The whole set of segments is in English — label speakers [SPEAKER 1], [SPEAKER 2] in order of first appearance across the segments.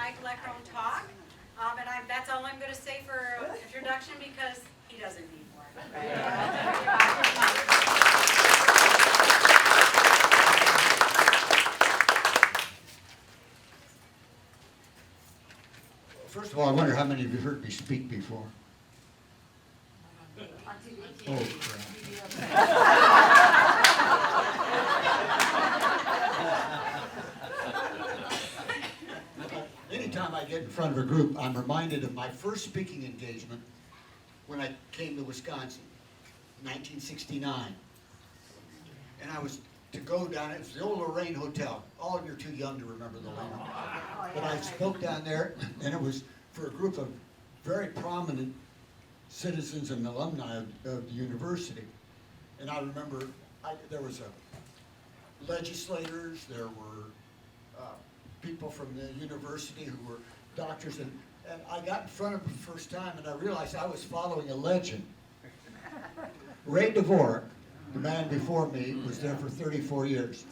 [SPEAKER 1] Mike Leckrone talk. And that's all I'm going to say for introduction because he doesn't need more.
[SPEAKER 2] First of all, I wonder how many of you heard me speak before. Oh, crap. Anytime I get in front of a group, I'm reminded of my first speaking engagement when I came to Wisconsin, 1969. And I was to go down, it was the old Lorraine Hotel. All of you are too young to remember the Lorraine Hotel. But I spoke down there, and it was for a group of very prominent citizens and alumni of the university. And I remember there was legislators, there were people from the university who were doctors, and I got in front of them the first time, and I realized I was following a legend. Ray Dvorak, the man before me, was there for 34 years.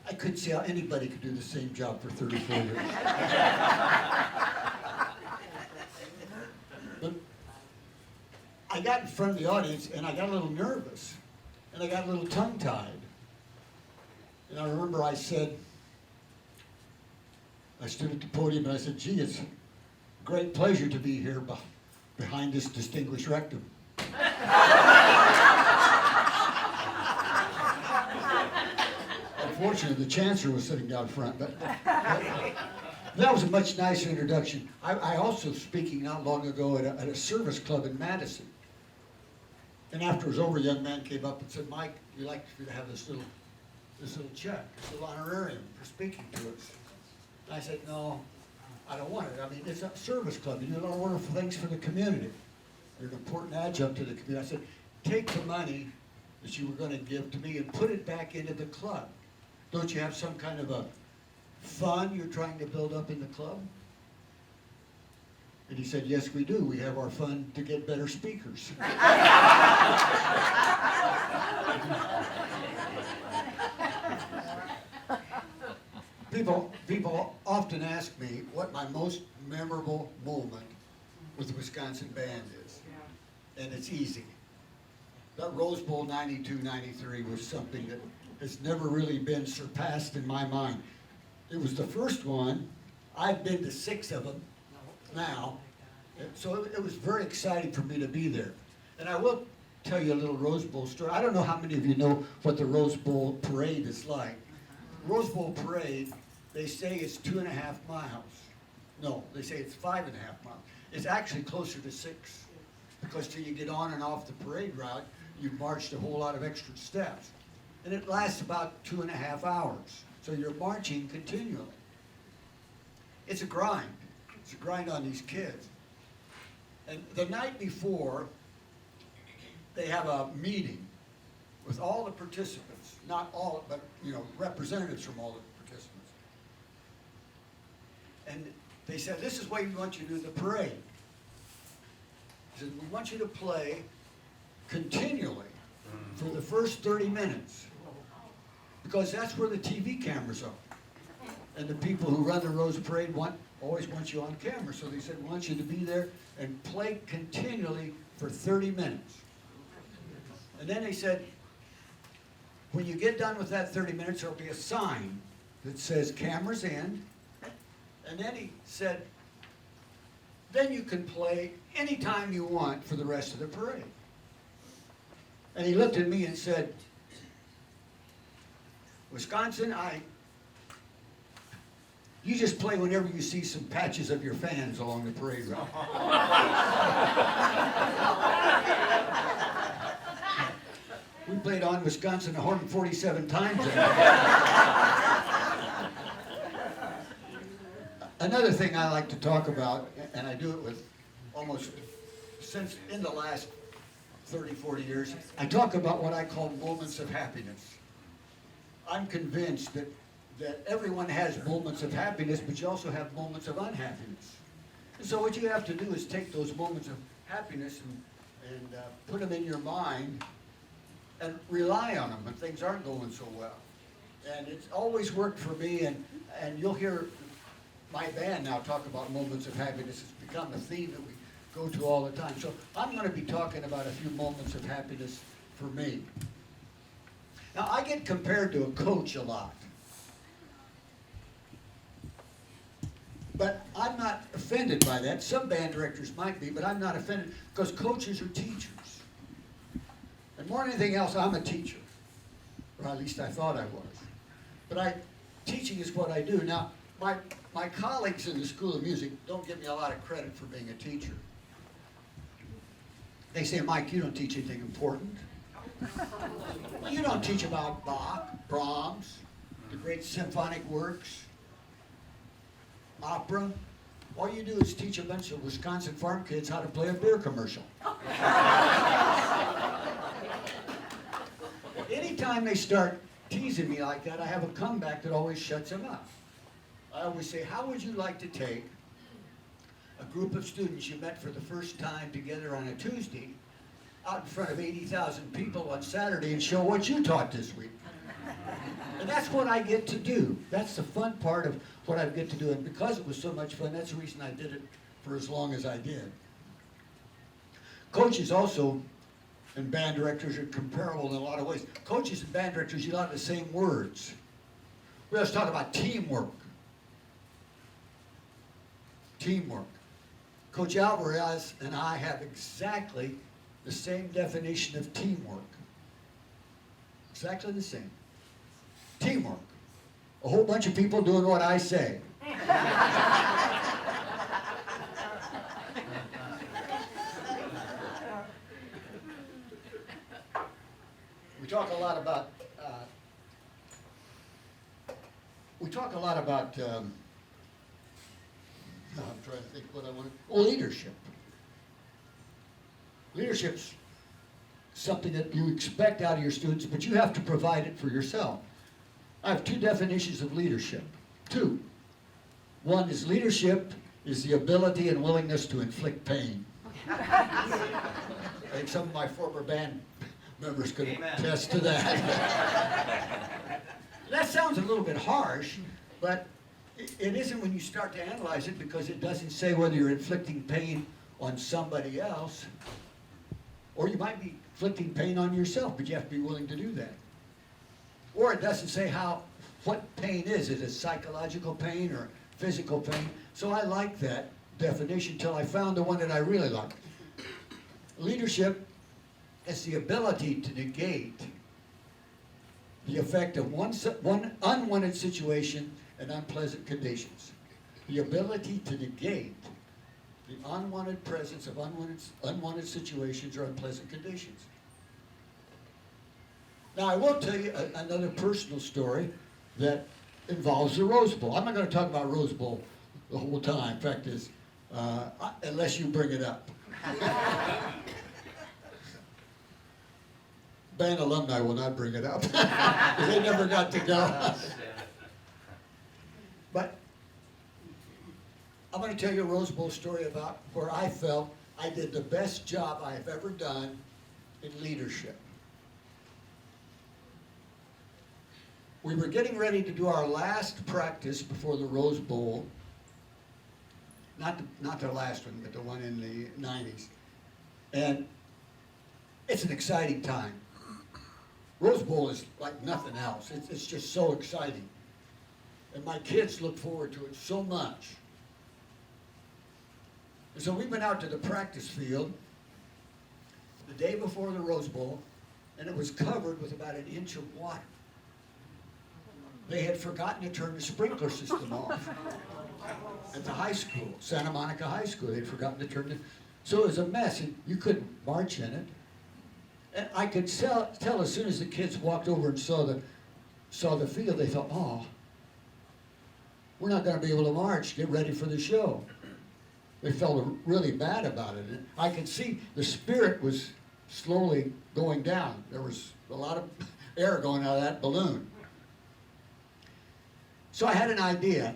[SPEAKER 2] I couldn't see how anybody could do the same job for 34 years. But I got in front of the audience, and I got a little nervous, and I got a little tongue-tied. And I remember I stood at the podium, and I said, gee, it's a great pleasure to be here behind this distinguished rectum. Unfortunately, the chancellor was sitting down front, but that was a much nicer introduction. I also speaking not long ago at a service club in Madison. And after it was over, a young man came up and said, Mike, we'd like you to have this little check, this little honorarium for speaking to us. And I said, no, I don't want it. I mean, it's a service club. You do a lot of wonderful things for the community. You're an important adjunct to the community. I said, take the money that you were going to give to me and put it back into the club. Don't you have some kind of a fund you're trying to build up in the club? And he said, yes, we do. We have our fund to get better speakers. People often ask me what my most memorable moment with the Wisconsin band is. And it's easy. That Rose Bowl 92-93 was something that has never really been surpassed in my mind. It was the first one. I've been to 6 of them now. So it was very exciting for me to be there. And I will tell you a little Rose Bowl story. I don't know how many of you know what the Rose Bowl parade is like. Rose Bowl parade, they say it's 2.5 miles. No, they say it's 5.5 miles. It's actually closer to 6, because till you get on and off the parade route, you've marched a whole lot of extra steps. And it lasts about 2.5 hours. So you're marching continually. It's a grind. It's a grind on these kids. And the night before, they have a meeting with all the participants. Not all, but representatives from all the participants. And they said, this is what we want you to do the parade. They said, we want you to play continually for the first 30 minutes. Because that's where the TV cameras are. And the people who run the Rose Parade always want you on camera. So they said, we want you to be there and play continually for 30 minutes. And then they said, when you get done with that 30 minutes, there'll be a sign that says cameras in. And then he said, then you can play anytime you want for the rest of the parade. And he looked at me and said, Wisconsin, you just play whenever you see some patches of your fans along the parade route. We played on Wisconsin 147 times. Another thing I like to talk about, and I do it with almost since in the last 30, 40 years, I talk about what I call moments of happiness. I'm convinced that everyone has moments of happiness, but you also have moments of unhappiness. And so what you have to do is take those moments of happiness and put them in your mind and rely on them when things aren't going so well. And it's always worked for me, and you'll hear my band now talk about moments of happiness. It's become a theme that we go to all the time. So I'm going to be talking about a few moments of happiness for me. Now, I get compared to a coach a lot. But I'm not offended by that. Some band directors might be, but I'm not offended because coaches are teachers. And more than anything else, I'm a teacher. Or at least I thought I was. But teaching is what I do. Now, my colleagues in the School of Music don't give me a lot of credit for being a teacher. They say, Mike, you don't teach anything important. You don't teach about Bach, Brahms, the great symphonic works, opera. All you do is teach a bunch of Wisconsin farm kids how to play a beer commercial. Anytime they start teasing me like that, I have a comeback that always shuts them up. I always say, how would you like to take a group of students you met for the first time together on a Tuesday out in front of 80,000 people on Saturday and show what you taught this week? And that's what I get to do. That's the fun part of what I get to do. And because it was so much fun, that's the reason I did it for as long as I did. Coaches also and band directors are comparable in a lot of ways. Coaches and band directors use a lot of the same words. We always talk about teamwork. Teamwork. Coach Alvarez and I have exactly the same definition of teamwork. Exactly the same. Teamwork. A whole bunch of people doing what I say. We talk a lot about I'm trying to think what I want to, leadership. Leadership's something that you expect out of your students, but you have to provide it for yourself. I have two definitions of leadership. Two. One is leadership is the ability and willingness to inflict pain. I think some of my former band members could attest to that. That sounds a little bit harsh, but it isn't when you start to analyze it, because it doesn't say whether you're inflicting pain on somebody else, or you might be inflicting pain on yourself, but you have to be willing to do that. Or it doesn't say what pain is. Is it psychological pain or physical pain? So I like that definition until I found the one that I really like. Leadership is the ability to negate the effect of one unwanted situation and unpleasant conditions. The ability to negate the unwanted presence of unwanted situations or unpleasant conditions. Now, I will tell you another personal story that involves the Rose Bowl. I'm not going to talk about Rose Bowl the whole time. In fact, unless you bring it up. Band alumni will not bring it up. They never got to go. But I'm going to tell you a Rose Bowl story about where I felt I did the best job I have ever done in leadership. We were getting ready to do our last practice before the Rose Bowl. Not the last one, but the one in the 90s. And it's an exciting time. Rose Bowl is like nothing else. It's just so exciting. And my kids look forward to it so much. And so we went out to the practice field the day before the Rose Bowl, and it was covered with about 1 inch of water. They had forgotten to turn the sprinkler system off at the high school, Santa Monica High School. They'd forgotten to turn it. So it was a mess, and you couldn't march in it. And I could tell as soon as the kids walked over and saw the field, they thought, oh, we're not going to be able to march. Get ready for the show. They felt really bad about it. And I could see the spirit was slowly going down. There was a lot of air going out of that balloon. So I had an idea.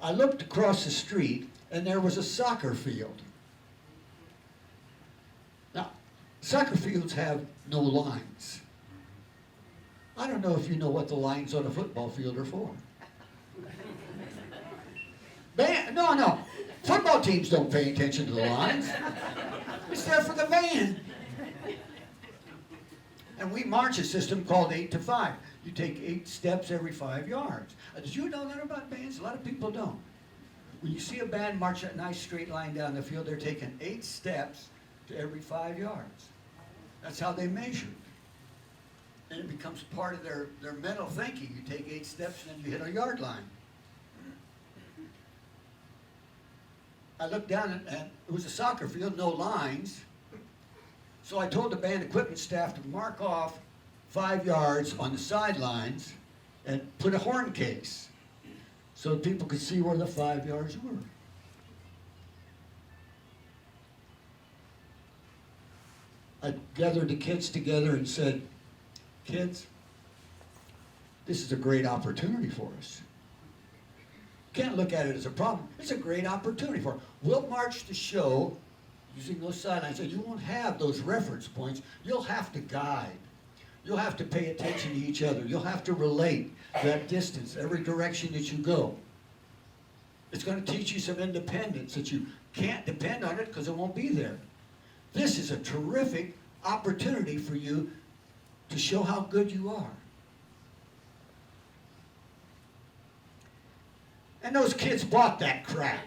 [SPEAKER 2] I looked across the street, and there was a soccer field. Now, soccer fields have no lines. I don't know if you know what the lines on a football field are for. Band, no. Football teams don't pay attention to the lines. It's there for the band. And we march a system called 8 to 5. You take 8 steps every 5 yards. Did you know that about bands? A lot of people don't. When you see a band march that nice straight line down the field, they're taking 8 steps to every 5 yards. That's how they measure. And it becomes part of their mental thinking. You take 8 steps and then you hit a yard line. I looked down and it was a soccer field, no lines. So I told the band equipment staff to mark off 5 yards on the sidelines and put a horn case so people could see where the 5 yards were. I gathered the kids together and said, kids, this is a great opportunity for us. Can't look at it as a problem. It's a great opportunity for us. We'll march the show using those sidelines, and you won't have those reference points. You'll have to guide. You'll have to pay attention to each other. You'll have to relate that distance, every direction that you go. It's going to teach you some independence that you can't depend on it because it won't be there. This is a terrific opportunity for you to show how good you are. And those kids bought that crap.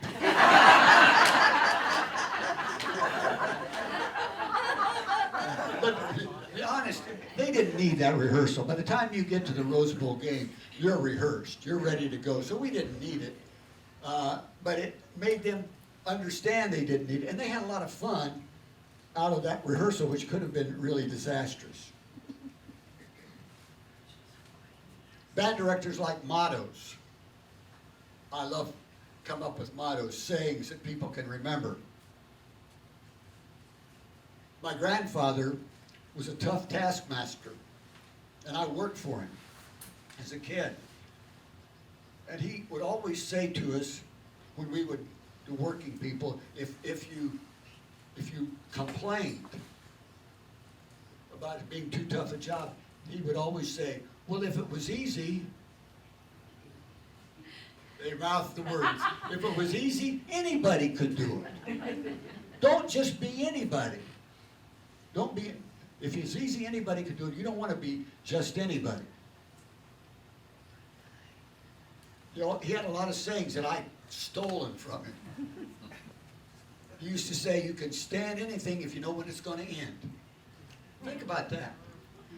[SPEAKER 2] But to be honest, they didn't need that rehearsal. By the time you get to the Rose Bowl game, you're rehearsed. You're ready to go. So we didn't need it. But it made them understand they didn't need it. And they had a lot of fun out of that rehearsal, which could have been really disastrous. Band directors like mottos. I love come up with mottos, sayings that people can remember. My grandfather was a tough taskmaster, and I worked for him as a kid. And he would always say to us, when we would, the working people, if you complained about it being too tough a job, he would always say, well, if it was easy, they mouthed the words, if it was easy, anybody could do it. Don't just be anybody. Don't be, if it's easy, anybody could do it. You don't want to be just anybody. You know, he had a lot of sayings that I stolen from him. He used to say, you can stand anything if you know when it's going to end. Think about that.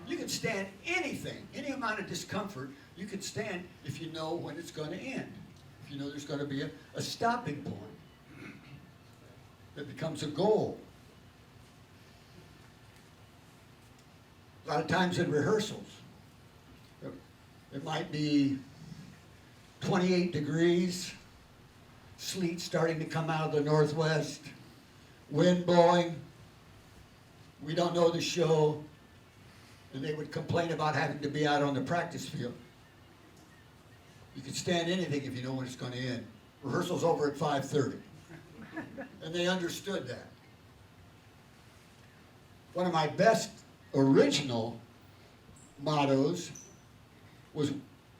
[SPEAKER 2] You can stand anything, any amount of discomfort, you can stand if you know when it's going to end. If you know there's going to be a stopping point that becomes a goal. A lot of times in rehearsals, it might be 28 degrees, sleet starting to come out of the northwest, wind blowing, we don't know the show, and they would complain about having to be out on the practice field. You can stand anything if you know when it's going to end. Rehearsal's over at 5:30. And they understood that. One of my best original mottos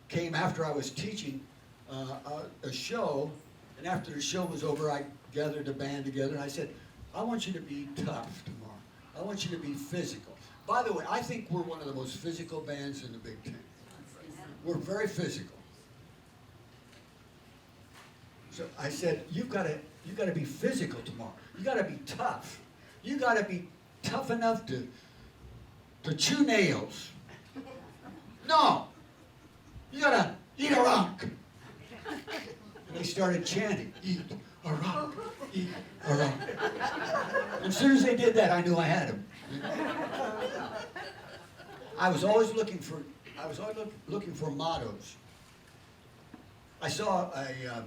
[SPEAKER 2] came after I was teaching a show, and after the show was over, I gathered the band together and I said, I want you to be tough tomorrow. I want you to be physical. By the way, I think we're one of the most physical bands in the Big Ten. We're very physical. So I said, you've got to be physical tomorrow. You got to be tough. You got to be tough enough to chew nails. No, you got to eat a rock. And they started chanting, eat a rock, eat a rock. And as soon as they did that, I knew I had them. I was always looking for mottos. I saw a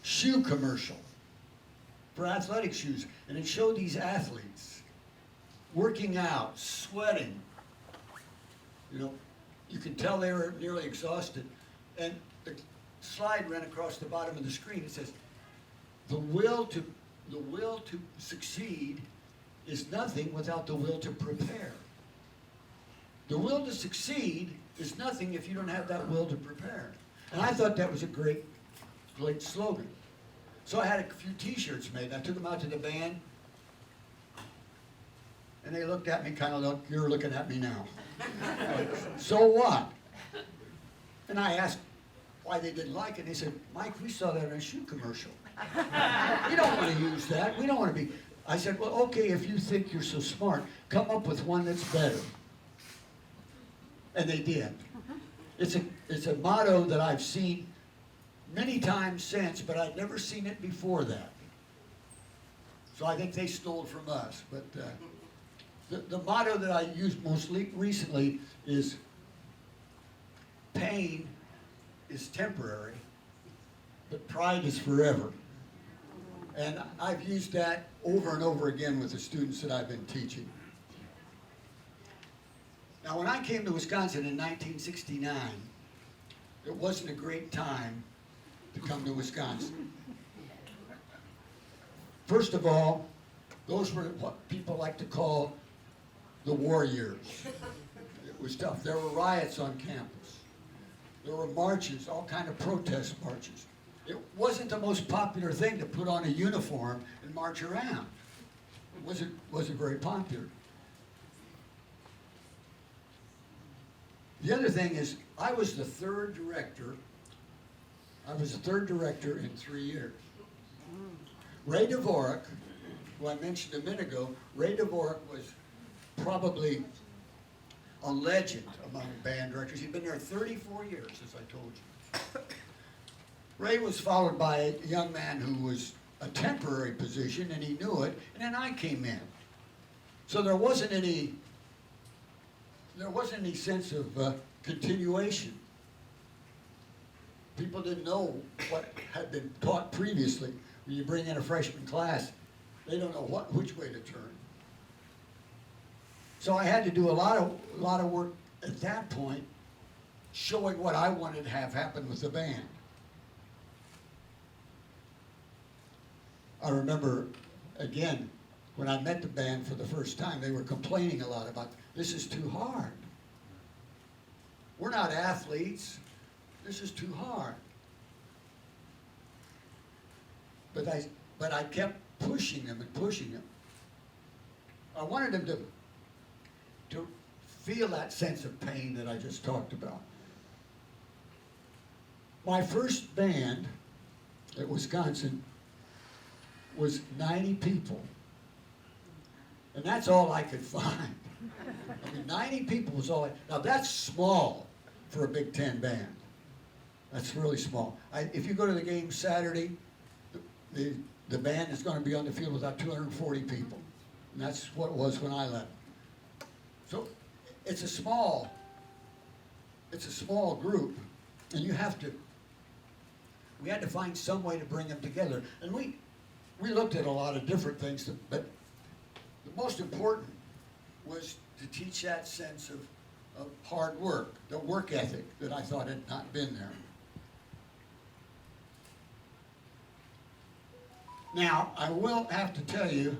[SPEAKER 2] shoe commercial for athletic shoes, and it showed these athletes working out, sweating. You know, you could tell they were nearly exhausted. And the slide ran across the bottom of the screen. It says, the will to succeed is nothing without the will to prepare. The will to succeed is nothing if you don't have that will to prepare. And I thought that was a great great slogan. So I had a few T-shirts made. I took them out to the band, and they looked at me kind of like you're looking at me now. So what? And I asked why they didn't like it. They said, Mike, we saw that in a shoe commercial. We don't want to use that. We don't want to be. I said, well, okay, if you think you're so smart, come up with one that's better. And they did. It's a motto that I've seen many times since, but I'd never seen it before that. So I think they stole it from us. But the motto that I used most recently is, pain is temporary, but pride is forever. And I've used that over and over again with the students that I've been teaching. Now, when I came to Wisconsin in 1969, it wasn't a great time to come to Wisconsin. First of all, those were what people like to call the war years. It was tough. There were riots on campus. There were marches, all kind of protest marches. It wasn't the most popular thing to put on a uniform and march around. It wasn't very popular. The other thing is, I was the third director. I was the third director in 3 years. Ray Dvorak, who I mentioned a minute ago, Ray Dvorak was probably a legend among band directors. He'd been there 34 years, as I told you. Ray was followed by a young man who was a temporary position, and he knew it, and then I came in. So there wasn't any sense of continuation. People didn't know what had been taught previously. When you bring in a freshman class, they don't know which way to turn. So I had to do a lot of work at that point, showing what I wanted to have happen with the band. I remember, again, when I met the band for the first time, they were complaining a lot about, this is too hard. We're not athletes. This is too hard. But I kept pushing them and pushing them. I wanted them to feel that sense of pain that I just talked about. My first band at Wisconsin was 90 people. And that's all I could find. I mean, 90 people was all now that's small for a Big Ten band. That's really small. If you go to the game Saturday, the band is going to be on the field with about 240 people. And that's what it was when I left. So it's a small group, and we had to find some way to bring them together. And we looked at a lot of different things, but the most important was to teach that sense of hard work, the work ethic that I thought had not been there. Now, I will have to tell you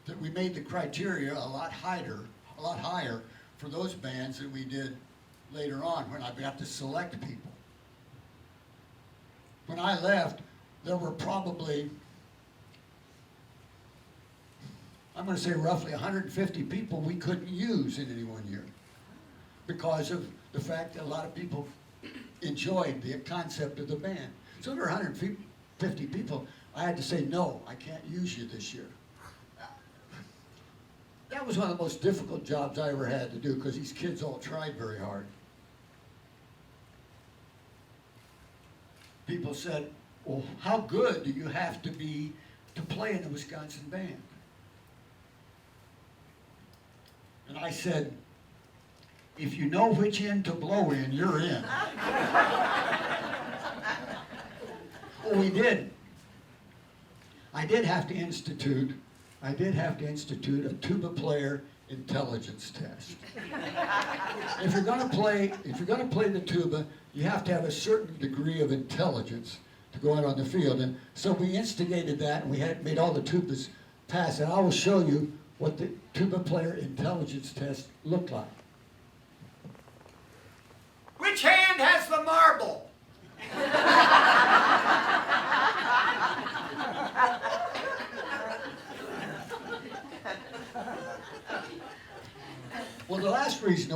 [SPEAKER 2] that we made the criteria a lot higher for those bands than we did later on when I got to select people. When I left, there were probably, I'm going to say roughly 150 people we couldn't use in any one year because of the fact that a lot of people enjoyed the concept of the band. So there were 150 people. I had to say, no, I can't use you this year. That was one of the most difficult jobs I ever had to do because these kids all tried very hard. People said, well, how good do you have to be to play in the Wisconsin band? And I said, if you know which end to blow in, you're in. Well, we did. I did have to institute a tuba player intelligence test. If you're going to play the tuba, you have to have a certain degree of intelligence to go out on the field. And so we instigated that, and we had made all the tubas pass. And I will show you what the tuba player intelligence test looked like. Which hand has the marble?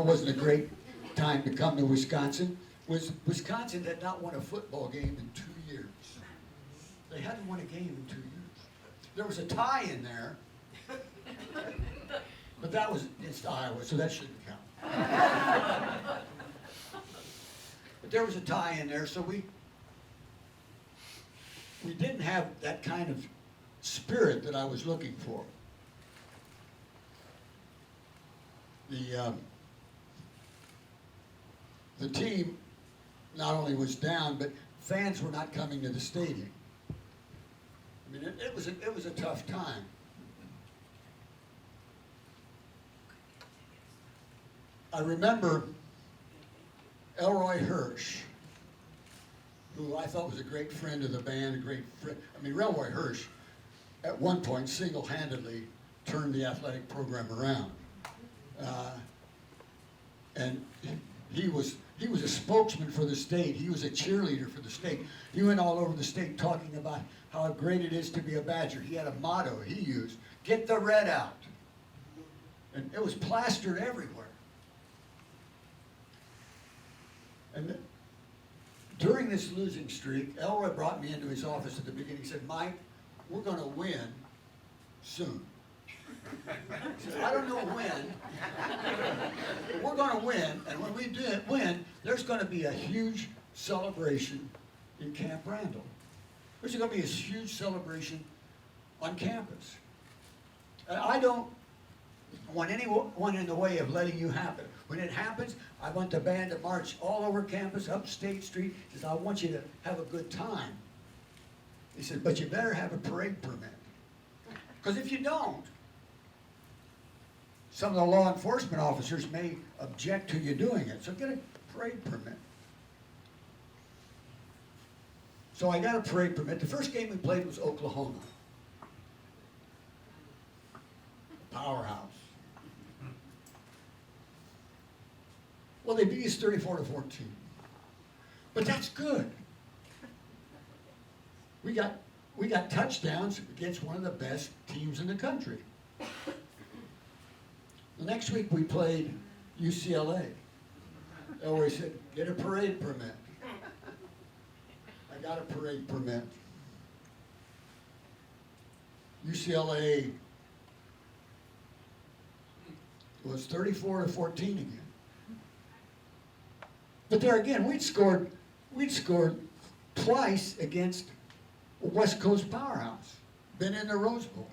[SPEAKER 2] wasn't a great time to come to Wisconsin was Wisconsin had not won a football game in 2 years. They hadn't won a game in 2 years. There was a tie in there, but that was against Iowa, so that shouldn't count. But there was a tie in there, so we didn't have that kind of spirit that I was looking for. The team not only was down, but fans were not coming to the stadium. I mean, it was a tough time. I remember Elroy Hirsch, who I thought was a great friend of the band, a great friend. I mean, Elroy Hirsch, at one point, single-handedly turned the athletic program around. And he was a spokesman for the state. He was a cheerleader for the state. He went all over the state talking about how great it is to be a Badger. He had a motto he used, "Get the red out." And it was plastered everywhere. And during this losing streak, Elroy brought me into his office at the beginning. He said, "Mike, we're going to win soon." He said, "I don't know when. We're going to win, and when we do win, there's going to be a huge celebration in Camp Randall. There's going to be a huge celebration on campus. And I don't want anyone in the way of letting you happen. When it happens, I want the band to march all over campus, up State Street. He says, I want you to have a good time." He said, "But you better have a parade permit. Because if you don't, some of the law enforcement officers may object to you doing it. So get a parade permit." So I got a parade permit. The first game we played was Oklahoma. Powerhouse. Well, they beat us 34-14. But that's good. We got touchdowns against one of the best teams in the country. The next week we played UCLA. Elroy said, "Get a parade permit." I got a parade permit. UCLA was 34-14 again. But there again, we'd scored twice against a West Coast powerhouse. Been in the Rose Bowl.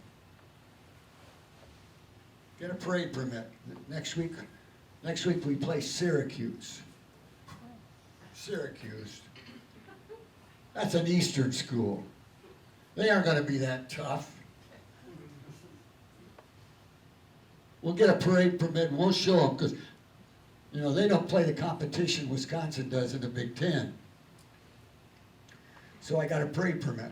[SPEAKER 2] Get a parade permit. Next week we play Syracuse. Syracuse. That's an Eastern school. They aren't going to be that tough. We'll get a parade permit and we'll show them because, you know, they don't play the competition Wisconsin does in the Big Ten. So I got a parade permit.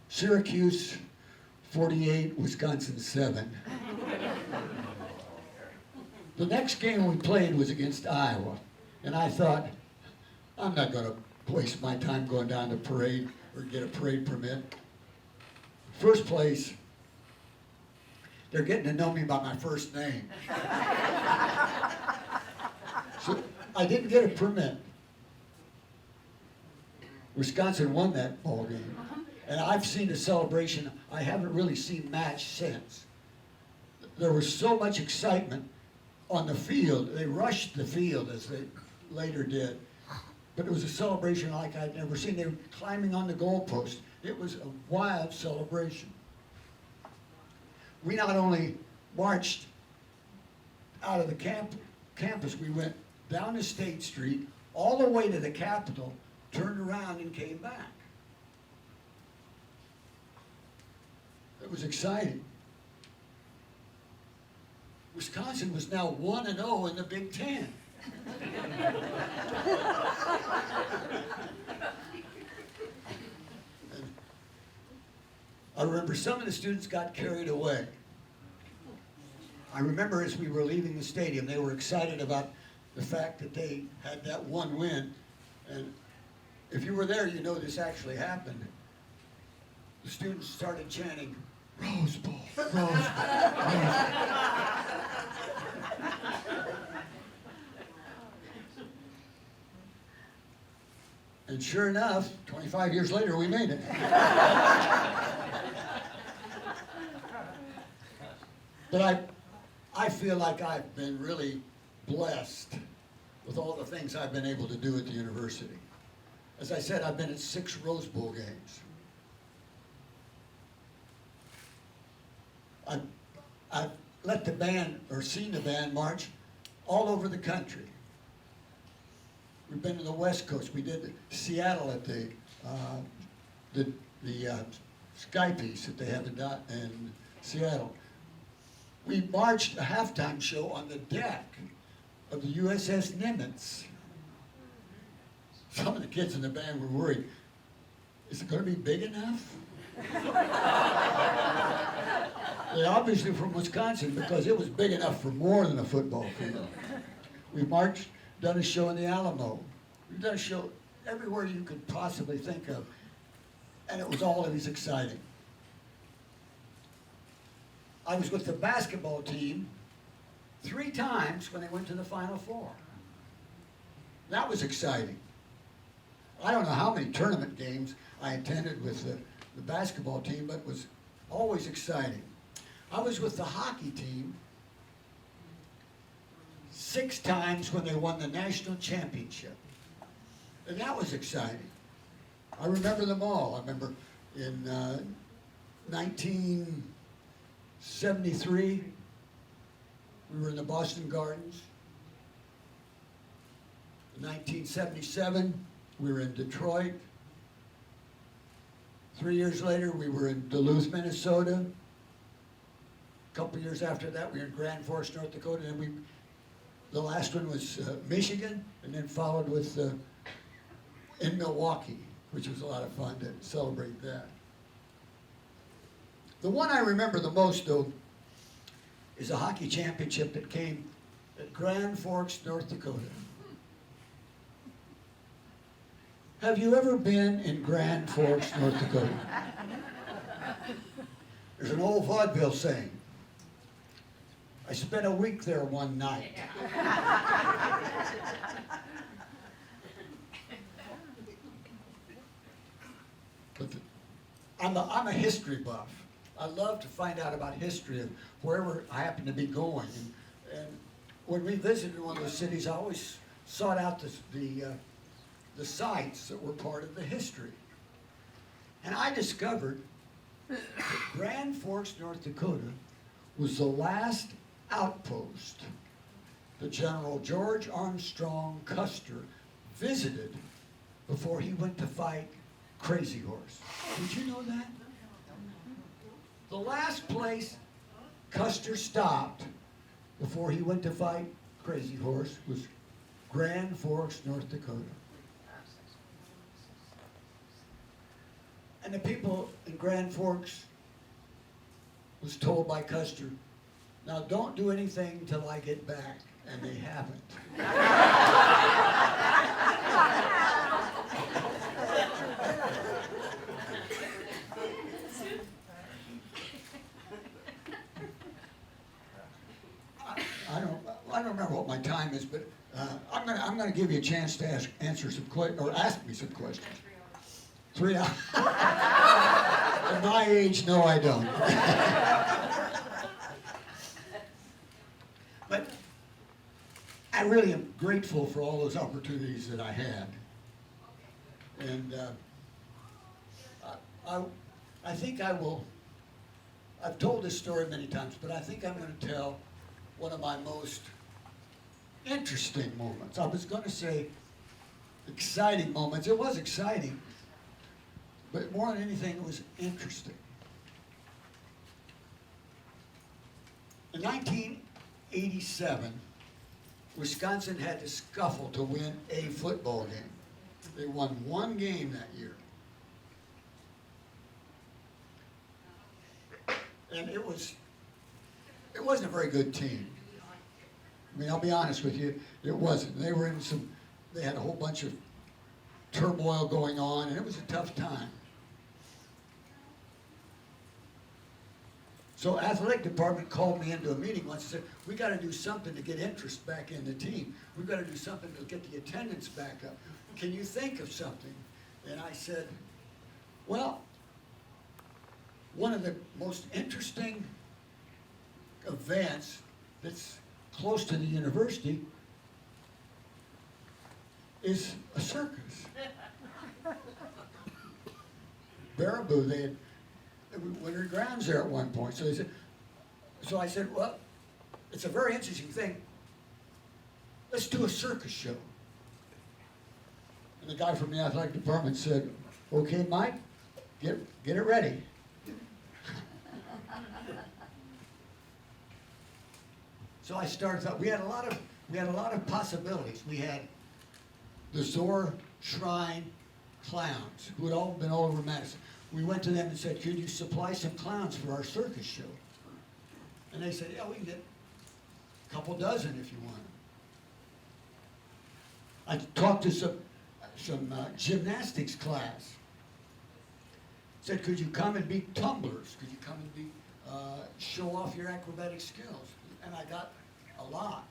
[SPEAKER 2] Syracuse 48, Wisconsin 7. The next game we played was against Iowa. And I thought, I'm not going to waste my time going down to parade or get a parade permit. First place, they're getting to know me by my first name. So I didn't get a permit. Wisconsin won that ball game. And I've seen a celebration I haven't really seen matched since. There was so much excitement on the field. They rushed the field as they later did. But it was a celebration like I'd never seen. They were climbing on the goalpost. It was a wild celebration. We not only marched out of the campus, we went down to State Street, all the way to the Capitol, turned around and came back. It was exciting. Wisconsin was now 1-0 in the Big Ten. I remember some of the students got carried away. I remember as we were leaving the stadium, they were excited about the fact that they had that one win. And if you were there, you know this actually happened. The students started chanting, Rose Bowl, Rose Bowl, Rose Bowl. And sure enough, 25 years later, we made it. But I feel like I've been really blessed with all the things I've been able to do at the university. As I said, I've been at 6 Rose Bowl games. I've let the band, or seen the band march all over the country. We've been to the West Coast. We did Seattle at the Sky Piece that they have in Seattle. We marched a halftime show on the deck of the USS Nimitz. Some of the kids in the band were worried, is it going to be big enough? They're obviously from Wisconsin because it was big enough for more than a football field. We marched, done a show in the Alamo. We've done a show everywhere you could possibly think of. And it was always exciting. I was with the basketball team 3 times when they went to the Final Four. That was exciting. I don't know how many tournament games I attended with the basketball team, but it was always exciting. I was with the hockey team 6 times when they won the national championship. And that was exciting. I remember them all. I remember in 1973, we were in the Boston Gardens. In 1977, we were in Detroit. 3 years later, we were in Duluth, Minnesota. A couple years after that, we were in Grand Forks, North Dakota. And the last one was Michigan, and then followed with in Milwaukee, which was a lot of fun to celebrate that. The one I remember the most, though, is a hockey championship that came at Grand Forks, North Dakota. Have you ever been in Grand Forks, North Dakota? There's an old vaudeville saying, I spent a week there one night. But I'm a history buff. I love to find out about history of wherever I happen to be going. And when we visited one of those cities, I always sought out the sites that were part of the history. And I discovered that Grand Forks, North Dakota was the last outpost that General George Armstrong Custer visited before he went to fight Crazy Horse. Did you know that? The last place Custer stopped before he went to fight Crazy Horse was Grand Forks, North Dakota. And the people in Grand Forks was told by Custer, now don't do anything till I get back, and they haven't. I don't remember what my time is, but I'm gonna give you a chance to answer some ask me some questions. 3 hours. At my age, no, I don't. But I really am grateful for all those opportunities that I had, and I think I will. I've told this story many times, but I think I'm going to tell one of my most interesting moments. I was going to say exciting moments. It was exciting, but more than anything, it was interesting. In 1987, Wisconsin had to scuffle to win a football game. They won one game that year. And it wasn't a very good team. I mean, I'll be honest with you, it wasn't. They had a whole bunch of turmoil going on, and it was a tough time. So athletic department called me into a meeting once and said, we got to do something to get interest back in the team. We've got to do something to get the attendance back up. Can you think of something? And I said, well, one of the most interesting events that's close to the university is a circus. Baraboo, they had winter grounds there at one point. So I said, well, it's a very interesting thing. Let's do a circus show. And the guy from the athletic department said, okay, Mike, get it ready. So I started out, we had a lot of possibilities. We had the Zor Shrine clowns who had all been all over Madison. We went to them and said, could you supply some clowns for our circus show? And they said, yeah, we can get a couple dozen if you want. I talked to some gymnastics class. Said, could you come and be tumblers? Could you come and be show off your acrobatic skills? And I got a lot.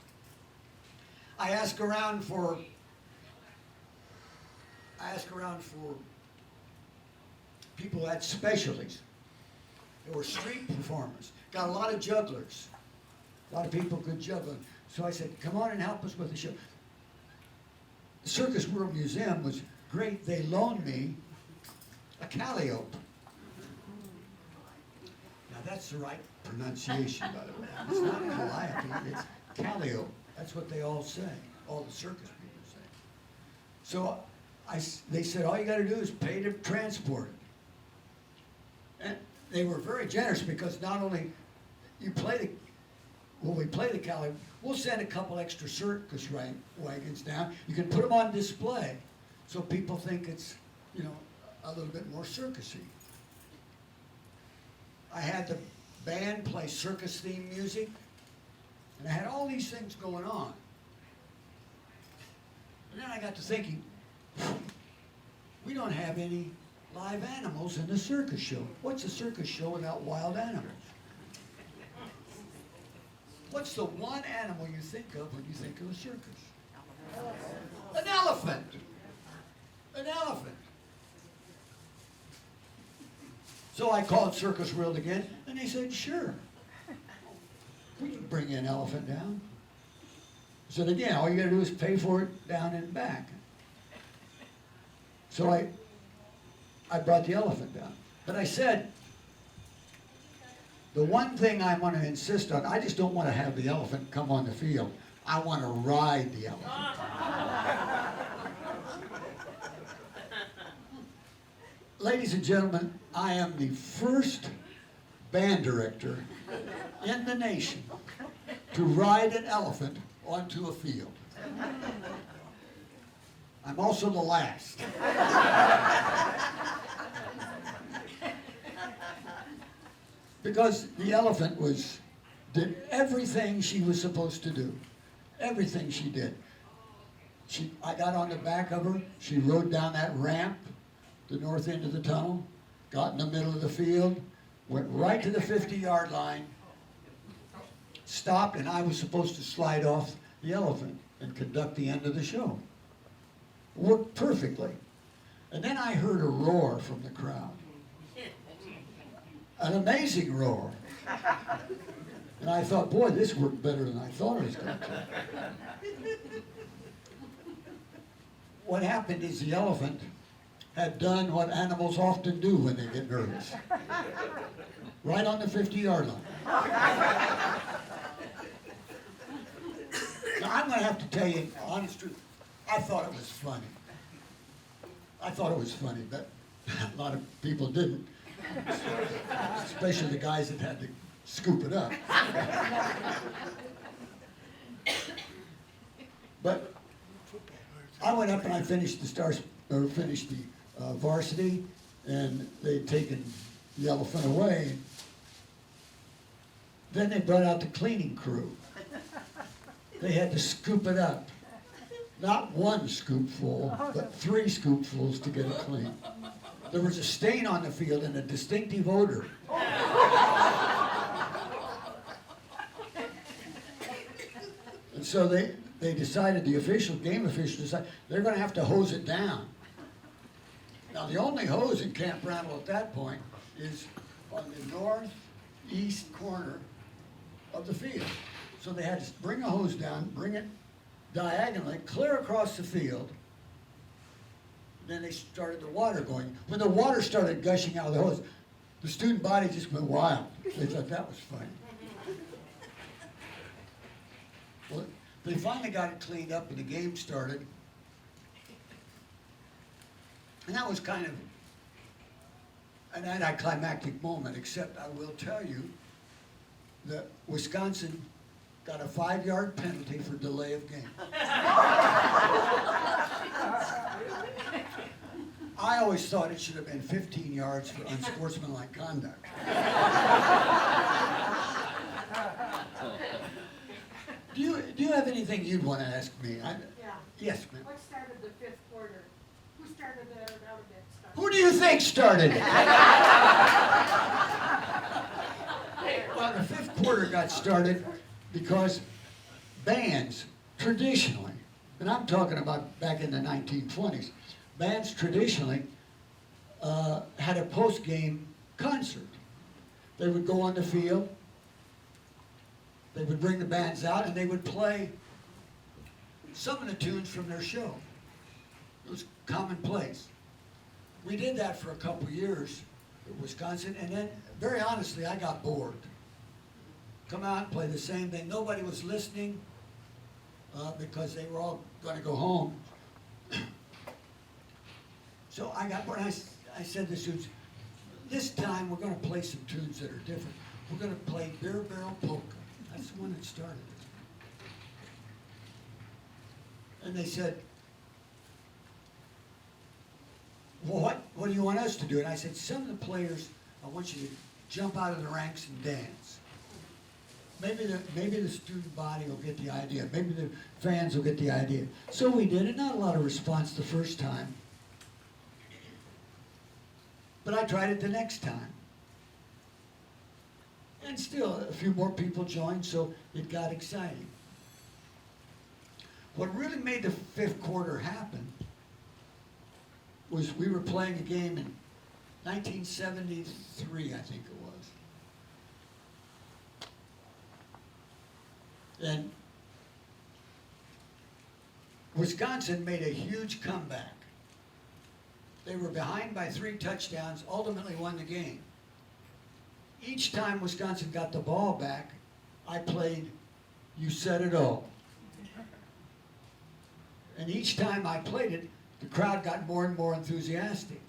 [SPEAKER 2] I asked around for people who had specialties. There were street performers. Got a lot of jugglers. A lot of people could juggle. So I said, come on and help us with the show. The Circus World Museum was great. They loaned me a calliope. Now that's the right pronunciation, by the way. It's not calliope, it's calliope. That's what they all say. All the circus people say. So they said, all you got to do is pay to transport it. And they were very generous because not only we play the calliope, we'll send a couple extra circus wagons down. You can put them on display so people think it's, a little bit more circusy. I had the band play circus theme music, and I had all these things going on. And then I got to thinking, we don't have any live animals in the circus show. What's a circus show without wild animals? What's the one animal you think of when you think of a circus? An elephant. An elephant. So I called Circus World again, and they said, sure. We can bring an elephant down. I said, again, all you got to do is pay for it down and back. So I brought the elephant down. But I said, the one thing I want to insist on, I just don't want to have the elephant come on the field. I want to ride the elephant. Ladies and gentlemen, I am the first band director in the nation to ride an elephant onto a field. I'm also the last. Because the elephant did everything she was supposed to do. Everything she did. I got on the back of her, she rode down that ramp, the north end of the tunnel, got in the middle of the field, went right to the 50-yard line, stopped, and I was supposed to slide off the elephant and conduct the end of the show. Worked perfectly. And then I heard a roar from the crowd. An amazing roar. And I thought, boy, this worked better than I thought it was going to. What happened is the elephant had done what animals often do when they get nervous. Right on the 50-yard line. Now, I'm going to have to tell you the honest truth. I thought it was funny. I thought it was funny, but a lot of people didn't. Especially the guys that had to scoop it up. But I went up and I finished the varsity, and they'd taken the elephant away. Then they brought out the cleaning crew. They had to scoop it up. Not one scoopful, but 3 scoopfuls to get it clean. There was a stain on the field and a distinctive odor. so they decided, game officials decided, they're gonna have to hose it down. Now, the only hose in Camp Randall at that point is on the northeast corner of the field. So they had to bring a hose down, bring it diagonally, clear across the field. Then they started the water going. When the water started gushing out of the hose, the student body just went wild. They thought that was funny. Well, they finally got it cleaned up and the game started. And that was kind of an anticlimactic moment, except I will tell you that Wisconsin got a 5-yard penalty for delay of game. I always thought it should have been 15 yards for unsportsmanlike conduct. Do you have anything you'd want to ask me?
[SPEAKER 3] Yeah.
[SPEAKER 2] Yes, ma'am.
[SPEAKER 3] What started the fifth quarter? Who started the alphabet stuff?
[SPEAKER 2] Who do you think started it? Well, the fifth quarter got started because bands, traditionally, and I'm talking about back in the 1920s, bands traditionally had a post-game concert. They would go on the field, they would bring the bands out, and they would play some of the tunes from their show. It was commonplace. We did that for a couple years in Wisconsin, and then, very honestly, I got bored. Come out and play the same thing. Nobody was listening because they were all going to go home. So I got bored. I said to the students, this time we're going to play some tunes that are different. We're going to play Beer Barrel Polka. That's the one that started it. And they said, well, what do you want us to do? And I said, some of the players, I want you to jump out of the ranks and dance. Maybe the student body will get the idea. Maybe the fans will get the idea. So we did it. Not a lot of response the first time. But I tried it the next time. And still, a few more people joined, so it got exciting. What really made the fifth quarter happen was we were playing a game in 1973, I think it was. And Wisconsin made a huge comeback. They were behind by 3 touchdowns, ultimately won the game. Each time Wisconsin got the ball back, I played You Said It All. And each time I played it, the crowd got more and more enthusiastic.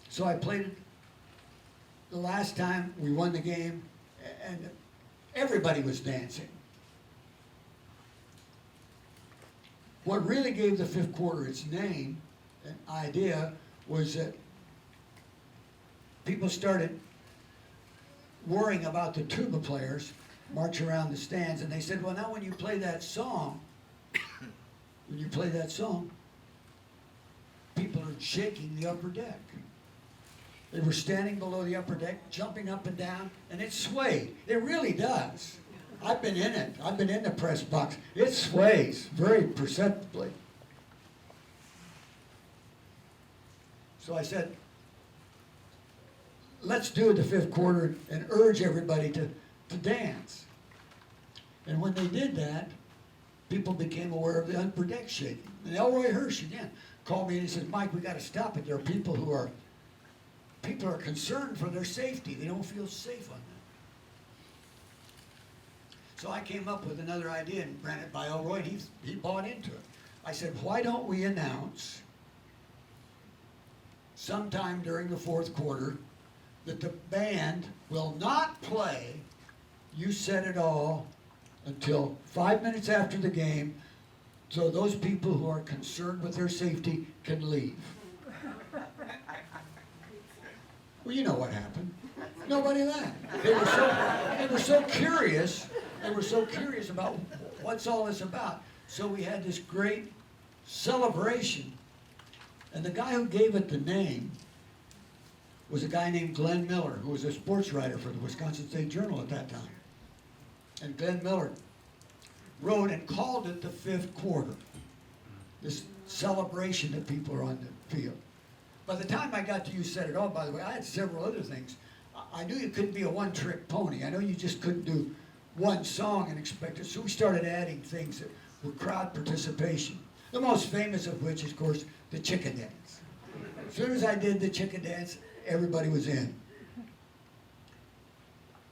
[SPEAKER 2] So I played it the last time we won the game, and everybody was dancing. What really gave the fifth quarter its name and idea was that people started worrying about the tuba players march around the stands, and they said, well, now when you play that song, people are shaking the upper deck. They were standing below the upper deck, jumping up and down, and it swayed. It really does. I've been in it. I've been in the press box. It sways very perceptibly. So I said, let's do it the fifth quarter and urge everybody to dance. And when they did that, people became aware of the upper deck shaking. And Elroy Hirsch, again, called me and he said, Mike, we got to stop it. There are people who are concerned for their safety. They don't feel safe on that. So I came up with another idea and ran it by Elroy, and he bought into it. I said, why don't we announce sometime during the fourth quarter that the band will not play You Said It All until 5 minutes after the game, so those people who are concerned with their safety can leave. Well, you know what happened. Nobody laughed. They were so curious. They were so curious about what's all this about. So we had this great celebration. And the guy who gave it the name was a guy named Glenn Miller, who was a sports writer for the Wisconsin State Journal at that time. And Glenn Miller wrote and called it the fifth quarter. This celebration that people are on the field. By the time I got to You Said It All, by the way, I had several other things. I knew you couldn't be a one-trick pony. I know you just couldn't do one song and expect it. So we started adding things that were crowd participation. The most famous of which is, of course, the chicken dance. As soon as I did the chicken dance, everybody was in.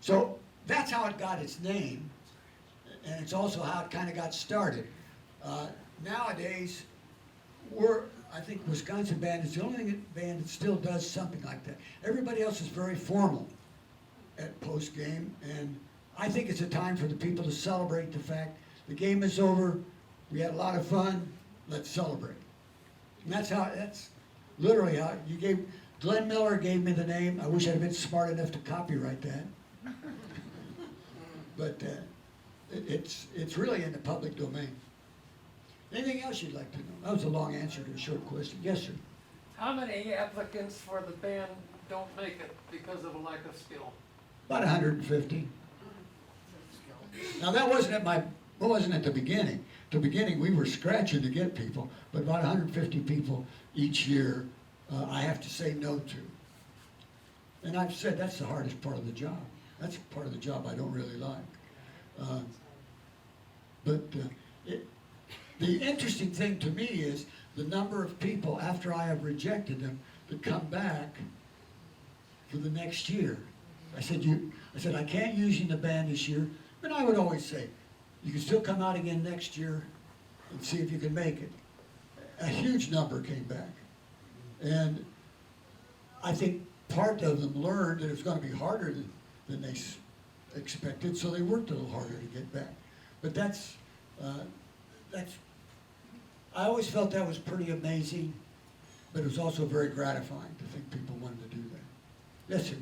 [SPEAKER 2] So that's how it got its name, and it's also how it kind of got started. Nowadays, I think Wisconsin Band is the only band that still does something like that. Everybody else is very formal at post-game, and I think it's a time for the people to celebrate the fact the game is over, we had a lot of fun, let's celebrate. And that's literally how Glenn Miller gave me the name. I wish I'd been smart enough to copyright that. But it's really in the public domain. Anything else you'd like to know? That was a long answer to a short question. Yes, sir.
[SPEAKER 4] How many applicants for the band don't make it because of a lack of skill?
[SPEAKER 2] About 150. Now that wasn't at the beginning. At the beginning we were scratching to get people, but about 150 people each year I have to say no to. And I've said that's the hardest part of the job. That's part of the job I don't really like. The interesting thing to me is the number of people after I have rejected them that come back for the next year. I said I can't use you in the band this year, but I would always say, you can still come out again next year and see if you can make it. A huge number came back. And I think part of them learned that it was going to be harder than they expected, so they worked a little harder to get back. But I always felt that was pretty amazing, but it was also very gratifying to think people wanted to do that. Yes, sir.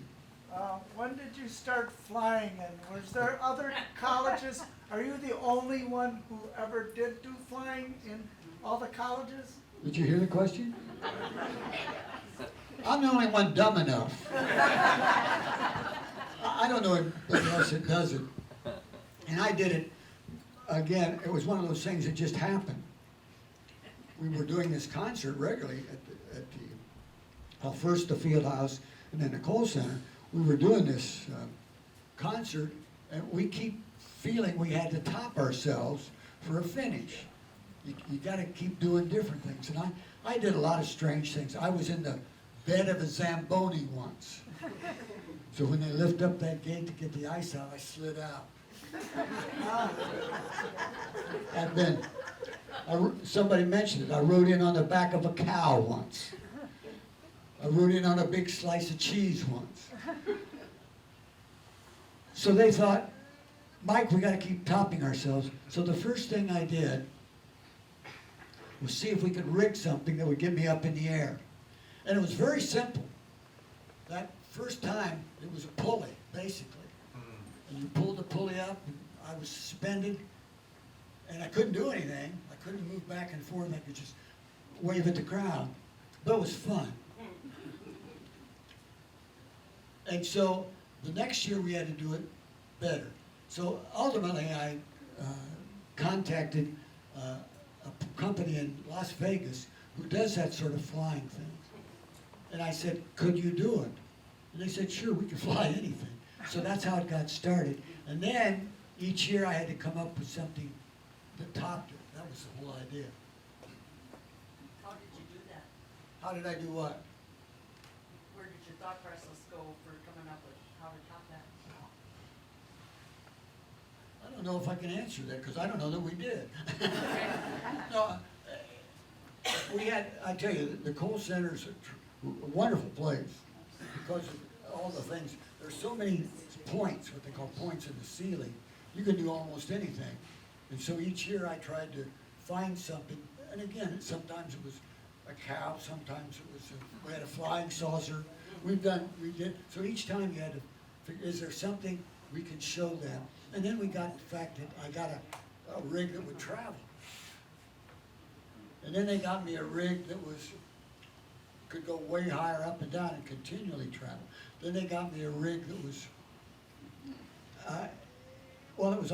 [SPEAKER 5] When did you start flying, and was there other colleges? Are you the only one who ever did do flying in all the colleges?
[SPEAKER 2] Did you hear the question? I'm the only one dumb enough. I don't know anybody else that does it. And I did it, again, it was one of those things that just happened. We were doing this concert regularly at first the field house and then the Kohl Center. We were doing this concert, and we keep feeling we had to top ourselves for a finish. You got to keep doing different things. And I did a lot of strange things. I was in the bed of a Zamboni once. So when they lift up that gate to get the ice out, I slid out. And then somebody mentioned it. I rode in on the back of a cow once. I rode in on a big slice of cheese once. So they thought, Mike, we got to keep topping ourselves. So the first thing I did was see if we could rig something that would get me up in the air. And it was very simple. That first time, it was a pulley, basically. And you pulled the pulley up, and I was suspended, and I couldn't do anything. I couldn't move back and forth. I could just wave at the crowd. But it was fun. And so the next year we had to do it better. So ultimately I contacted a company in Las Vegas who does that sort of flying thing. And I said, could you do it? And they said, sure, we can fly anything. So that's how it got started. And then each year I had to come up with something that topped it. That was the whole idea.
[SPEAKER 6] How did you do that?
[SPEAKER 2] How did I do what?
[SPEAKER 6] Where did your thought process go for coming up with how to top that?
[SPEAKER 2] I don't know if I can answer that because I don't know that we did. No, we had, I tell you, the Kohl Center's a wonderful place because of all the things. There's so many points, what they call points in the ceiling. You can do almost anything. And so each year I tried to find something. And again, sometimes it was a cow, sometimes it was, we had a flying saucer. We did, so each time you had to figure, is there something we can show them? And then we got the fact that I got a rig that would travel. And then they got me a rig that could go way higher up and down and continually travel. Then they got me a rig that was, Well, it was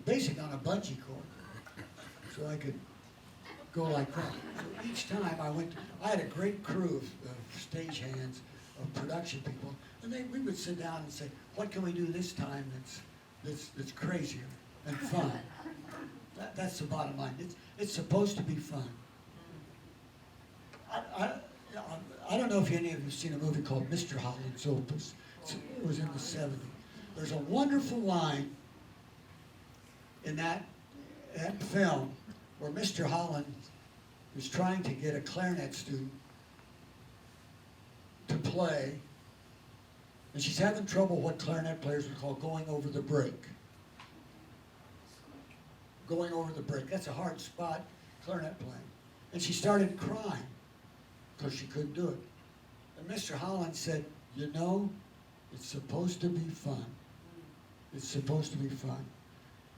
[SPEAKER 2] basically on a bungee cord, so I could go like that. So each time I had a great crew of stagehands, of production people, and we would sit down and say, what can we do this time that's crazier and fun? That's the bottom line. It's supposed to be fun. I don't know if any of you have seen a movie called Mr. Holland's Opus. It was in the 70s. There's a wonderful line in that film where Mr. Holland is trying to get a clarinet student to play, and she's having trouble what clarinet players would call going over the break. Going over the break. That's a hard spot, clarinet playing. And she started crying because she couldn't do it. And Mr. Holland said, you know, it's supposed to be fun. It's supposed to be fun.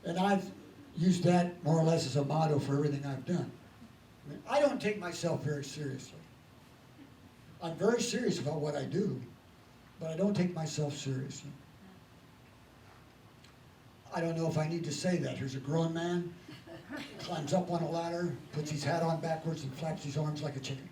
[SPEAKER 2] And I've used that more or less as a motto for everything I've done. I mean, I don't take myself very seriously. I'm very serious about what I do, but I don't take myself seriously. I don't know if I need to say that. Here's a grown man, climbs up on a ladder, puts his hat on backwards and flaps his arms like a chicken.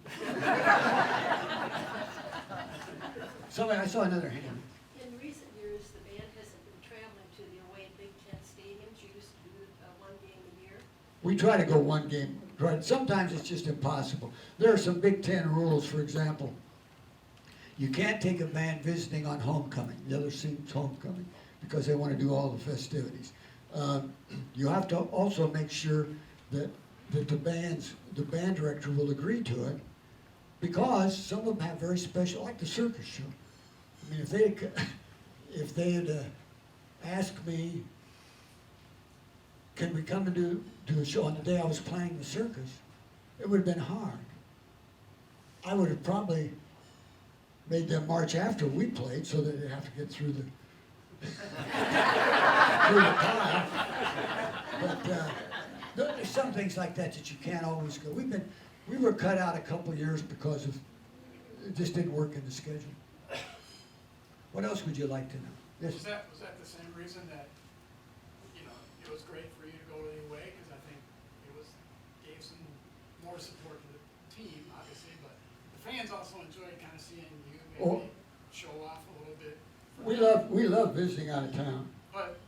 [SPEAKER 2] I saw another hand.
[SPEAKER 7] In recent years, the band hasn't been traveling to the away Big Ten stadiums. You used to do one game a year.
[SPEAKER 2] We try to go one game. Right? Sometimes it's just impossible. There are some Big Ten rules, for example. You can't take a band visiting on homecoming, the other team's homecoming, because they want to do all the festivities. You have to also make sure that the band director will agree to it, because some of them have very special, like the circus show. I mean, if they had asked me, can we come and do a show on the day I was playing the circus, it would have been hard. I would have probably made them march after we played so that they'd have to get through the through the pile. But there's some things like that that you can't always go. We were cut out a couple of years because of it just didn't work in the schedule. What else would you like to know? Yes.
[SPEAKER 8] Was that the same reason that, you know, it was great for you to go to the away? Because I think gave some more support to the team, obviously, but the fans also enjoyed kind of seeing you maybe show off a little bit.
[SPEAKER 2] We love visiting out of town.
[SPEAKER 8] But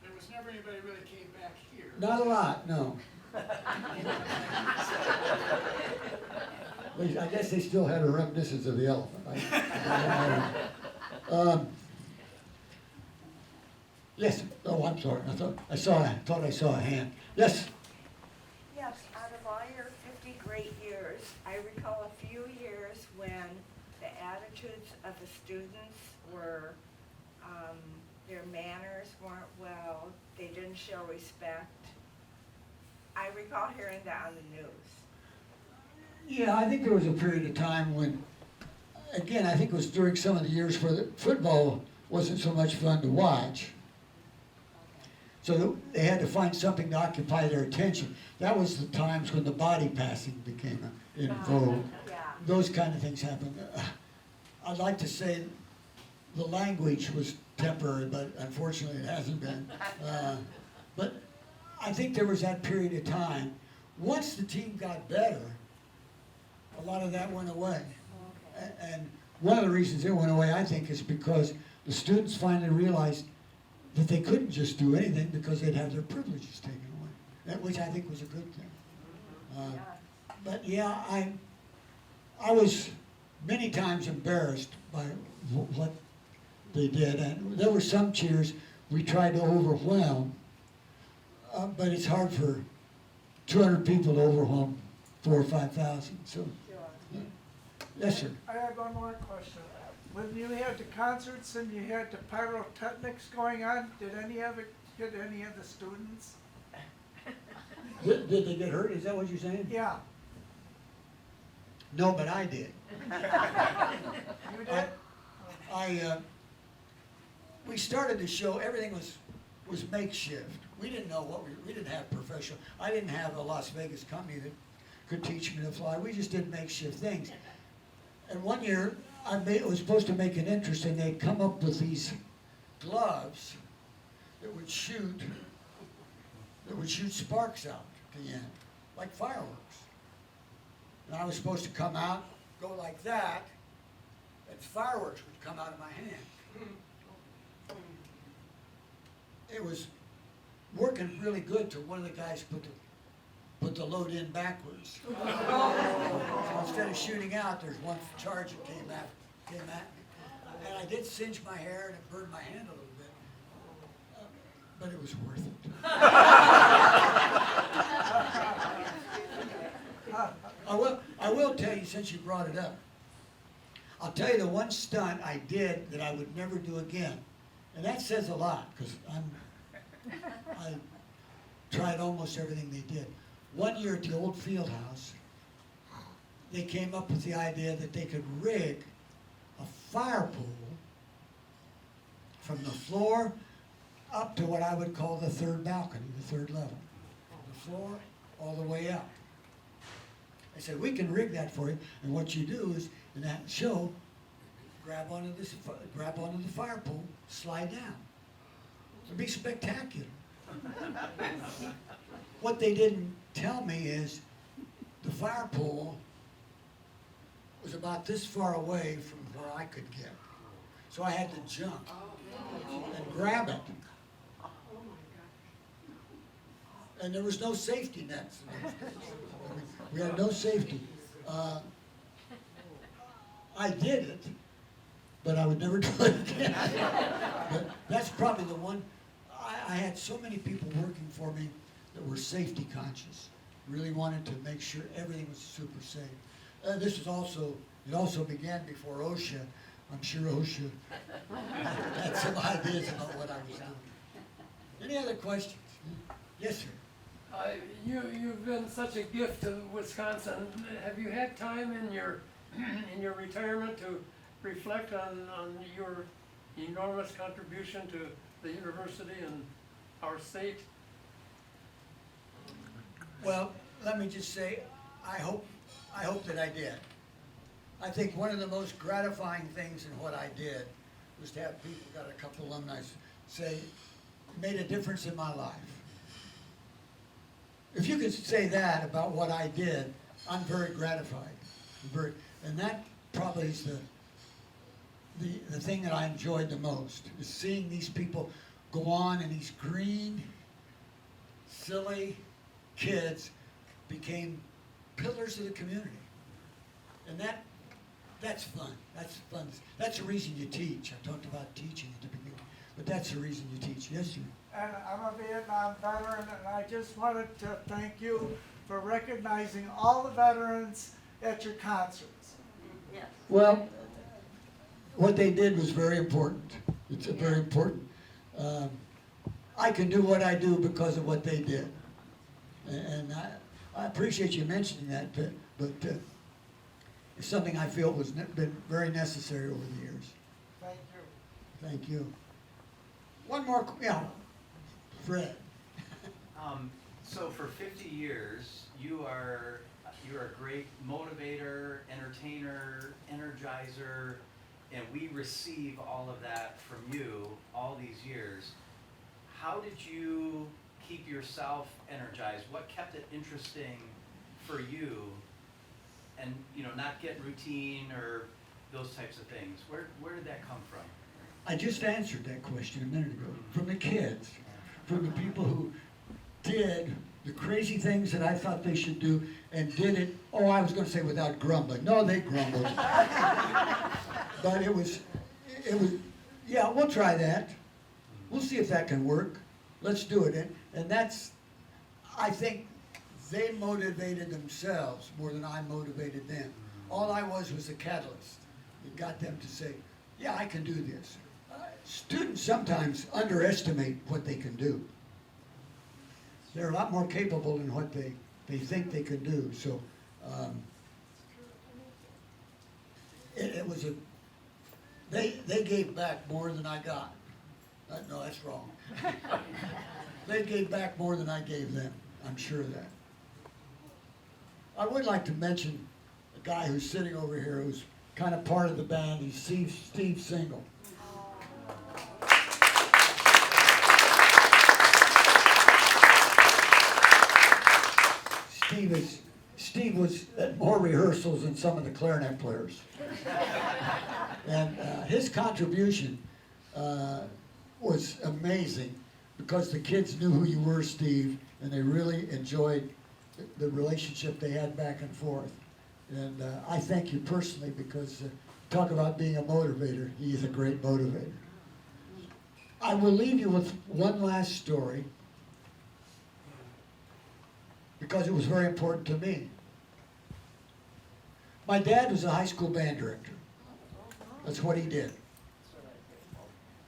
[SPEAKER 8] there was never anybody really came back here.
[SPEAKER 2] Not a lot, no. I guess they still had a reminiscence of the elephant. Yes. Oh, I'm sorry. I thought I saw a hand. Yes.
[SPEAKER 9] Yes, out of all your 50 great years, I recall a few years when the attitudes of the students were, their manners weren't well, they didn't show respect. I recall hearing that on the news.
[SPEAKER 2] Yeah, I think there was a period of time when, again, I think it was during some of the years where the football wasn't so much fun to watch. So they had to find something to occupy their attention. That was the times when the body passing became in vogue.
[SPEAKER 9] Yeah.
[SPEAKER 2] Those kind of things happened. I'd like to say the language was temporary, but unfortunately it hasn't been. But I think there was that period of time. Once the team got better, a lot of that went away. And one of the reasons it went away, I think, is because the students finally realized that they couldn't just do anything because they'd have their privileges taken away, which I think was a good thing. But yeah, I was many times embarrassed by what they did, and there were some cheers we tried to overwhelm, but it's hard for 200 people to overwhelm 4,000 or 5,000. So, yes, sir.
[SPEAKER 5] I have one more question. When you had the concerts and you had the pyrotechnics going on, did any of it hit any of the students?
[SPEAKER 2] Did they get hurt? Is that what you're saying?
[SPEAKER 5] Yeah.
[SPEAKER 2] No, but I did.
[SPEAKER 5] You did?
[SPEAKER 2] We started the show, everything was makeshift. We didn't know we didn't have professional, I didn't have a Las Vegas company that could teach me to fly. We just did makeshift things. And one year, I was supposed to make an interest, and they'd come up with these gloves that would shoot sparks out at the end, like fireworks. And I was supposed to come out, go like that, and fireworks would come out of my hand. It was working really good till one of the guys put the load in backwards. So instead of shooting out, there's one charge that came at me. And I did singe my hair and it burned my hand a little bit. But it was worth it. I will tell you, since you brought it up, I'll tell you the one stunt I did that I would never do again. And that says a lot, because I tried almost everything they did. One year at the old field house, they came up with the idea that they could rig a fire pool from the floor up to what I would call the third balcony, the third level. From the floor all the way up. I said, we can rig that for you, and what you do is, in that show, grab onto the fire pole, slide down. It'll be spectacular. What they didn't tell me is the fire pole was about this far away from where I could get. So I had to jump and grab it. And there was no safety nets in those days. I mean, we had no safety. I did it, but I would never do it again. But that's probably the one. I had so many people working for me that were safety conscious, really wanted to make sure everything was super safe. This is also, it also began before OSHA. I'm sure OSHA had some ideas about what I was doing. Any other questions? Yes, sir.
[SPEAKER 4] You've been such a gift to Wisconsin. Have you had time in your retirement to reflect on your enormous contribution to the university and our state?
[SPEAKER 2] Well, let me just say, I hope that I did. I think one of the most gratifying things in what I did was to have people, got a couple alumni, say, made a difference in my life. If you could say that about what I did, I'm very gratified. And that probably is the thing that I enjoyed the most, is seeing these people go on, and these green, silly kids became pillars of the community. And that's fun. That's fun. That's the reason you teach. I talked about teaching at the beginning, but that's the reason you teach. Yes, sir.
[SPEAKER 5] And I'm a Vietnam veteran, and I just wanted to thank you for recognizing all the veterans at your concerts.
[SPEAKER 7] Yes.
[SPEAKER 2] Well, what they did was very important. It's very important. I can do what I do because of what they did. And I appreciate you mentioning that, but it's something I feel was been very necessary over the years.
[SPEAKER 5] Thank you.
[SPEAKER 2] Thank you. One more, yeah, Fred.
[SPEAKER 10] So for 50 years, you're a great motivator, entertainer, energizer, and we receive all of that from you all these years. How did you keep yourself energized? What kept it interesting for you? And not get routine or those types of things. Where did that come from?
[SPEAKER 2] I just answered that question a minute ago. From the kids, from the people who did the crazy things that I thought they should do and did it, I was going to say without grumbling. No, they grumbled. But it was, yeah, we'll try that. We'll see if that can work. Let's do it. And that's, I think, they motivated themselves more than I motivated them. All I was a catalyst. It got them to say, yeah, I can do this. Students sometimes underestimate what they can do. They're a lot more capable than what they think they can do. So it was they gave back more than I got. No, that's wrong. They gave back more than I gave them. I'm sure of that. I would like to mention a guy who's sitting over here who's kind of part of the band. He's Steve Single. Steve was at more rehearsals than some of the clarinet players. And his contribution was amazing because the kids knew who you were, Steve, and they really enjoyed the relationship they had back and forth. And I thank you personally because talk about being a motivator. He is a great motivator. I will leave you with one last story because it was very important to me. My dad was a high school band director. That's what he did.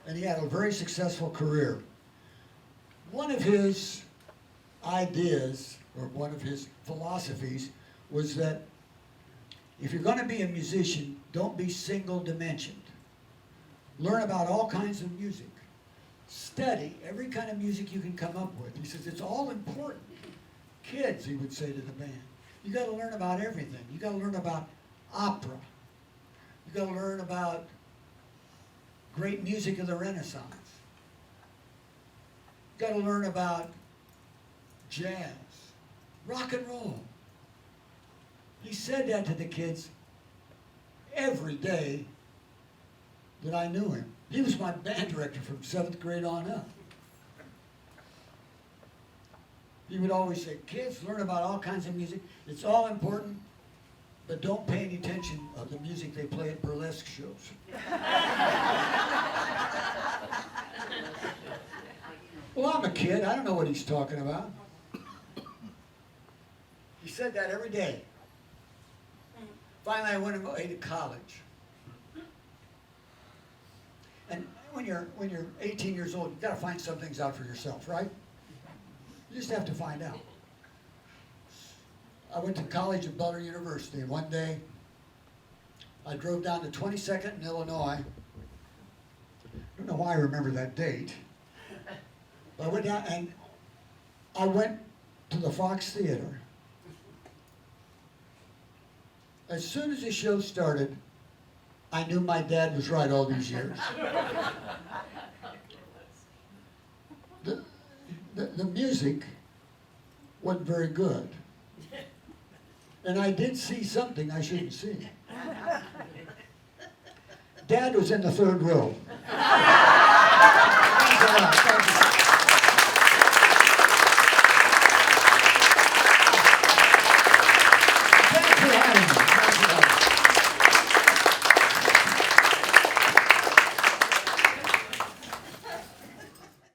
[SPEAKER 2] And he had a very successful career. One of his ideas, or one of his philosophies, was that if you're going to be a musician, don't be single-dimensioned. Learn about all kinds of music. Study every kind of music you can come up with. He says, it's all important. Kids, he would say to the band, you got to learn about everything. You got to learn about opera. You got to learn about great music of the Renaissance. You got to learn about jazz, rock and roll. He said that to the kids every day that I knew him. He was my band director from 7th grade on up. He would always say, kids, learn about all kinds of music. It's all important, but don't pay any attention of the music they play at burlesque shows. Well, I'm a kid. I don't know what he's talking about. He said that every day. Finally, I went away to college. And when you're 18 years old, you've got to find some things out for yourself, right? You just have to find out. I went to college at Butler University, and one day I drove down to 22nd in Illinois. I don't know why I remember that date. But I went down and I went to the Fox Theater. As soon as the show started, I knew my dad was right all these years. The music wasn't very good. And I did see something I shouldn't see. Dad was in the third row.